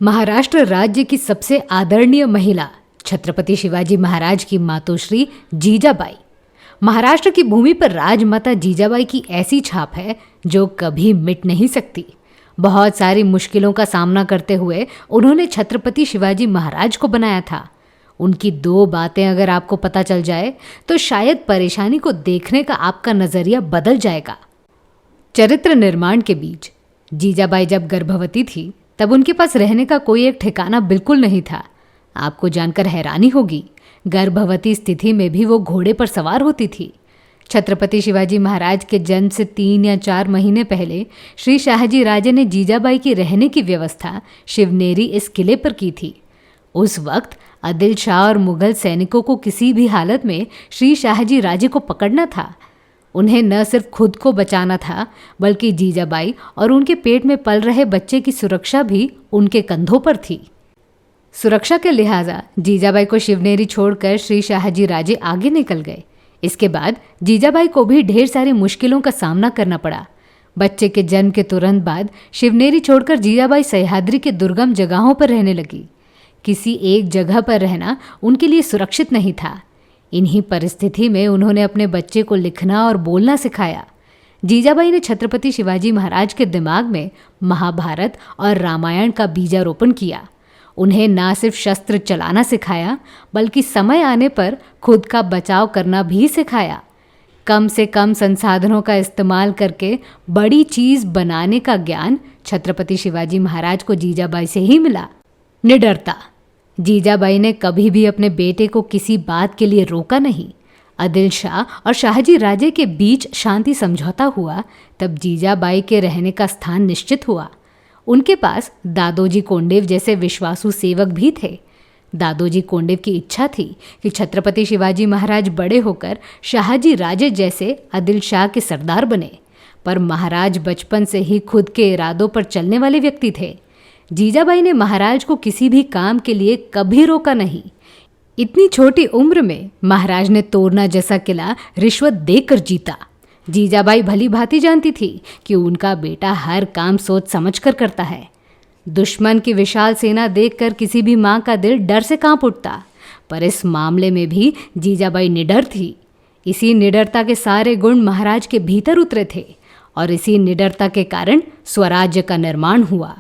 महाराष्ट्र राज्य की सबसे आदरणीय महिला छत्रपति शिवाजी महाराज की मातोश्री जीजाबाई। महाराष्ट्र की भूमि पर राजमाता जीजाबाई की ऐसी छाप है जो कभी मिट नहीं सकती। बहुत सारी मुश्किलों का सामना करते हुए उन्होंने छत्रपति शिवाजी महाराज को बनाया था। उनकी दो बातें अगर आपको पता चल जाए तो शायद परेशानी को देखने का आपका नजरिया बदल जाएगा। चरित्र निर्माण के बीच जीजाबाई जब गर्भवती थी तब उनके पास रहने का कोई एक ठिकाना बिल्कुल नहीं था। आपको जानकर हैरानी होगी, गर्भवती स्थिति में भी वो घोड़े पर सवार होती थी। छत्रपति शिवाजी महाराज के जन्म से 3 या 4 महीने पहले श्री शाहजी राजे ने जीजाबाई की रहने की व्यवस्था शिवनेरी इस किले पर की थी। उस वक्त आदिल शाह और मुगल सैनिकों को किसी भी हालत में श्री शाहजी राजे को पकड़ना था। उन्हें न सिर्फ खुद को बचाना था बल्कि जीजाबाई और उनके पेट में पल रहे बच्चे की सुरक्षा भी उनके कंधों पर थी। सुरक्षा के लिहाजा जीजाबाई को शिवनेरी छोड़कर श्री शाहजी राजे आगे निकल गए। इसके बाद जीजाबाई को भी ढेर सारी मुश्किलों का सामना करना पड़ा। बच्चे के जन्म के तुरंत बाद शिवनेरी छोड़कर जीजाबाई सह्याद्री के दुर्गम जगहों पर रहने लगी। किसी एक जगह पर रहना उनके लिए सुरक्षित नहीं था। इन्हीं परिस्थिति में उन्होंने अपने बच्चे को लिखना और बोलना सिखाया। जीजाबाई ने छत्रपति शिवाजी महाराज के दिमाग में महाभारत और रामायण का बीजारोपण किया। उन्हें ना सिर्फ शस्त्र चलाना सिखाया बल्कि समय आने पर खुद का बचाव करना भी सिखाया। कम से कम संसाधनों का इस्तेमाल करके बड़ी चीज बनाने का ज्ञान छत्रपति शिवाजी महाराज को जीजाबाई से ही मिला। निडरता। जीजाबाई ने कभी भी अपने बेटे को किसी बात के लिए रोका नहीं। आदिल शाह और शाहजी राजे के बीच शांति समझौता हुआ तब जीजाबाई के रहने का स्थान निश्चित हुआ। उनके पास दादोजी कोंडेव जैसे विश्वासु सेवक भी थे। दादोजी कोंडेव की इच्छा थी कि छत्रपति शिवाजी महाराज बड़े होकर शाहजी राजे जैसे आदिल शाह के सरदार बने, पर महाराज बचपन से ही खुद के इरादों पर चलने वाले व्यक्ति थे। जीजाबाई ने महाराज को किसी भी काम के लिए कभी रोका नहीं। इतनी छोटी उम्र में महाराज ने तोरना जैसा किला रिश्वत देकर जीता। जीजाबाई भली भांति जानती थी कि उनका बेटा हर काम सोच समझकर करता है। दुश्मन की विशाल सेना देखकर किसी भी मां का दिल डर से कांप उठता, पर इस मामले में भी जीजाबाई निडर थी। इसी निडरता के सारे गुण महाराज के भीतर उतरे थे और इसी निडरता के कारण स्वराज्य का निर्माण हुआ।